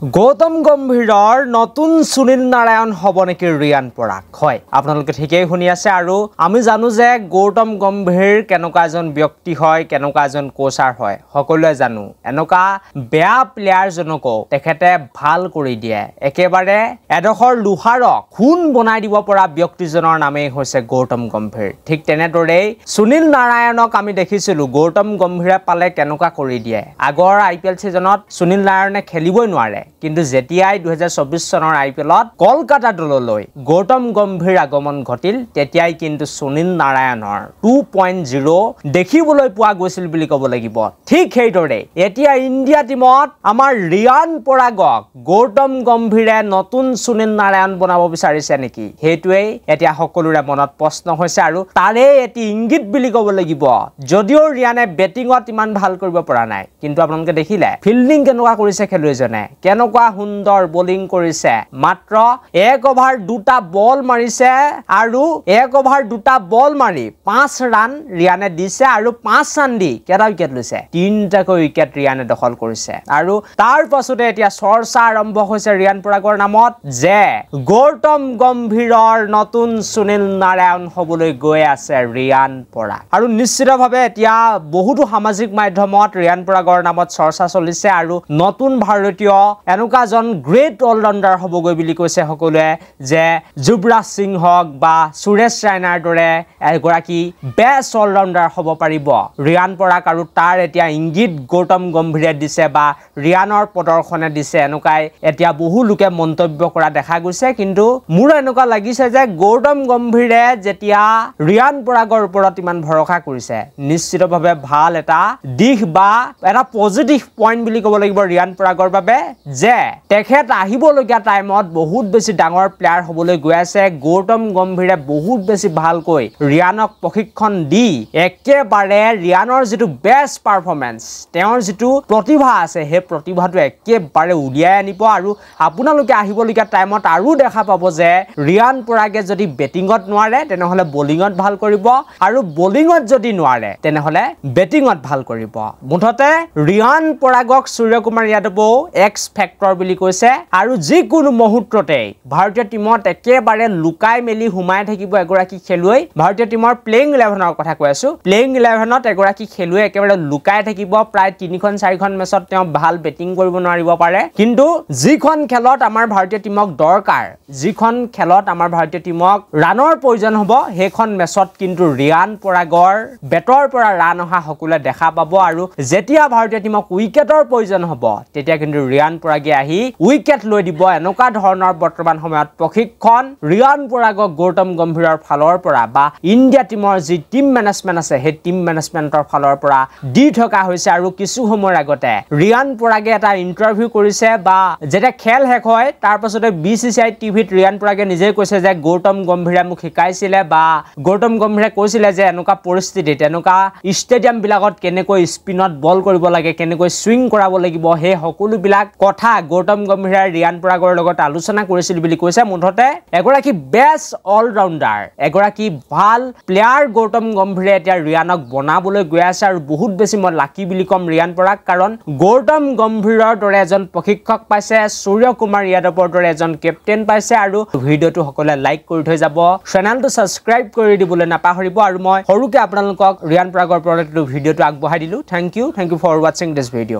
গৌতম গম্ভীৰৰ নতুন সুনীল নাৰায়ণ হ'ব নেকি ৰিয়ান পৰাগ হয় আপোনালোকে ঠিকই শুনি আছে আৰু আমি জানো যে গৌতম গম্ভীৰ কেনেকুৱা এজন ব্যক্তি হয় কেনেকুৱা এজন কোচাৰ হয় সকলোৱে জানো এনেকুৱা বেয়া প্লেয়াৰ জনকো তেখেতে ভাল কৰি দিয়ে একেবাৰে এডখৰ লোহাৰক খুন বনাই দিব পৰা ব্যক্তিজনৰ নামেই হৈছে গৌতম গম্ভীৰ ঠিক তেনেদৰেই সুনীল নাৰায়ণক আমি দেখিছিলো গৌতম গম্ভীৰে পালে কেনেকুৱা কৰি দিয়ে আগৰ আইপিএল সিজনত সুনীল নাৰায়ণে খেলিবই নোৱাৰে কিন্তু যেতিয়াই 2024 চনৰ আইপিএলত কলকাতা দললৈ গৌতম গম্ভীৰ আগমন ঘটিল তেতিয়াই কিন্তু সুনীল নাৰায়ণৰ 2.0 দেখিবলৈ পোৱা গৈছিল বুলি ক'ব লাগিব ঠিক সেইদৰে এতিয়া ইণ্ডিয়া টিমত আমাৰ ৰিয়ান পৰাগক গৌতম গম্ভীৰে নতুন সুনীল নাৰায়ণ বনাব বিচাৰিছে নেকি হেতুৱে এতিয়া সকলোৰে মনত প্ৰশ্ন হৈছে আৰু তাৰে এটি ইংগিত বুলি ক'ব লাগিব যদিও ৰিয়ানে বেটিংত ইমান ভাল কৰিব পৰা নাই কিন্তু আপোনালোকে দেখিলে ফিল্ডিং কেনেকুৱা কৰিছে খেলুৱৈজনে কেনেকুৱা সুন্দৰ বোলিং কৰিছে মাত্ৰ এক ওভাৰ দুটা বল মাৰিছে আৰু এক ওভাৰ দুটা বল মাৰি 5 ৰান ৰিয়ানে দিছে আৰু 5 ৰান দি কেটা উইকেট লৈছে 3টাকৈ উইকেট ৰিয়ানে দখল কৰিছে আৰু তাৰ পাছতে এতিয়া চৰ্চা আৰম্ভ হৈছে ৰিয়ান পৰাগৰ নামত যে গৌতম গম্ভীৰৰ নতুন সুনীল নাৰায়ণ হ'বলৈ গৈ আছে ৰিয়ান পৰাগ আৰু নিশ্চিতভাৱে এতিয়া বহুতো সামাজিক মাধ্যমত ৰিয়ান পৰাগৰ নামত চৰ্চা চলিছে আৰু নতুন ভাৰতীয় এনেকুৱা জন গ্ৰেট অলৰাউন্ডাৰ হ'বগৈ বুলি কৈছে সকলোৱে যে যুৱৰাজ সিং হক বা সুৰেশ ৰাইনাৰ দৰে এগৰাকী বেষ্ট অলৰাউন্ডাৰ হ'ব পাৰিব ৰিয়ান পৰাগ আৰু তাৰ এতিয়া ইংগিত গৌতম গম্ভীৰে দিছে বা ৰিয়ানৰ প্ৰদৰ্শনে দিছে এনেকুৱাই এতিয়া বহু লোকে মন্তব্য কৰা দেখা গৈছে কিন্তু মোৰ এনেকুৱা লাগিছে যে গৌতম গম্ভীৰে যেতিয়া ৰিয়ান পৰাগৰ ওপৰত ইমান ভৰসা কৰিছে নিশ্চিতভাৱে ভাল এটা দিশ বা এটা পজিটিভ পইণ্ট বুলি ক'ব লাগিব ৰিয়ান পৰাগৰ বাবে যে তেখেত আহিবলগীয়া টাইমত বহুত বেছি ডাঙৰ প্লেয়াৰ হ'বলৈ গৈ আছে গৌতম গম্ভীৰে বহুত বেছি ভালকৈ ৰিয়ানক প্ৰশিক্ষণ দি একেবাৰে ৰিয়ানৰ যিটো বেষ্ট পাৰফৰমেন্স তেওঁৰ যিটো প্ৰতিভা আছে সেই প্ৰতিভাটো একেবাৰে উলিয়াই আনিব আৰু আপোনালোকে আহিবলগীয়া টাইমত আৰু দেখা পাব যে ৰিয়ান পৰাগে যদি বেটিংত নোৱাৰে তেনেহলে বলিংত ভাল কৰিব আৰু বলিংত যদি নোৱাৰে তেনেহলে বেটিংত ভাল কৰিব মুঠতে ৰিয়ান পৰাগক সূৰ্যকুমাৰ যাদৱও এক্স ফেক্টৰ বুলি কৈছে আৰু যিকোনো মুহূৰ্ততে ভাৰতীয় টিমত একেবাৰে লুকাই মেলি হুমাই থাকিব এগৰাকী খেলুৱৈ ভাৰতীয় টিমৰ প্লেইং 11ৰ কথা কৈ আছো প্লেইং 11ত এগৰাকী খেলুৱৈ একেবাৰে লুকাই থাকিব প্ৰায় 3-4খন মেচত তেওঁ ভাল বেটিং কৰিব নোৱাৰিব পাৰে কিন্তু যিখন খেলত আমাৰ ভাৰতীয় টিমক দৰকাৰ যিখন খেলত আমাৰ ভাৰতীয় টিমক ৰানৰ প্ৰয়োজন হ'ব সেইখন মেচত কিন্তু ৰিয়ান পৰাগৰ বেটৰ পৰা ৰান অহা সকলোৱে দেখা পাব আৰু যেতিয়া ভাৰতীয় টিমক উইকেটৰ প্ৰয়োজন হ'ব তেতিয়া কিন্তু ৰিয়ান পৰাগে আহি উইকেট লৈ দিব এনেকুৱা ধৰণৰ বৰ্তমান সময়ত প্ৰশিক্ষণ ৰিয়ান পৰাগক গৌতম গম্ভীৰৰ ফালৰ পৰা বা ইণ্ডিয়া টিমৰ যি টিম মেনেজমেন্ট আছে সেই টিম মেনেজমেন্টৰ ফালৰ পৰা দি থকা হৈছে আৰু কিছু সময়ৰ আগতে ৰিয়ান পৰাগে এটা ইন্টাৰভিউ কৰিছে বা যেতিয়া খেল শেষ হয় তাৰ পাছতে BCCI টিভিত ৰিয়ান পৰাগে নিজে কৈছে যে গৌতম গম্ভীৰে মোক শিকাইছিলে বা গৌতম গম্ভীৰে কৈছিলে যে এনেকুৱা পৰিস্থিতিত এনেকুৱা ষ্টেডিয়াম বিলাকত কেনেকৈ স্পিনত বল কৰিব লাগে কেনেকৈ সুইং কৰাব লাগিব সেই সকলোবিলাক কথা গৌতম গম্ভীৰে ৰিয়ান পৰাগৰ লগত আলোচনা কৰিছিল বুলি কৈছে মুঠতে এগৰাকী বেষ্ট অলৰাউন্ডাৰ এগৰাকী ভাল প্লেয়াৰ গৌতম গম্ভীৰে এতিয়া ৰিয়ানক বনাবলৈ গৈ আছে আৰু বহুত বেছি মই লাকি বুলি কম ৰিয়ান পৰাগ কাৰণ গৌতম গম্ভীৰৰ দৰে এজন প্ৰশিক্ষক পাইছে সূৰ্যকুমাৰ যাদৱৰ দৰে এজন কেপ্টেইন পাইছে আৰু ভিডিঅ'টো সকলোৱে লাইক কৰি থৈ যাব চেনেলটো সাবস্ক্ৰাইব কৰি দিবলৈ নাপাহৰিব আৰু মই সৰুকে আপোনালোকক ৰিয়ান পৰাগৰ ওপৰত ভিডিঅ'টো আগবঢ়াই দিলো thank you for watching this video'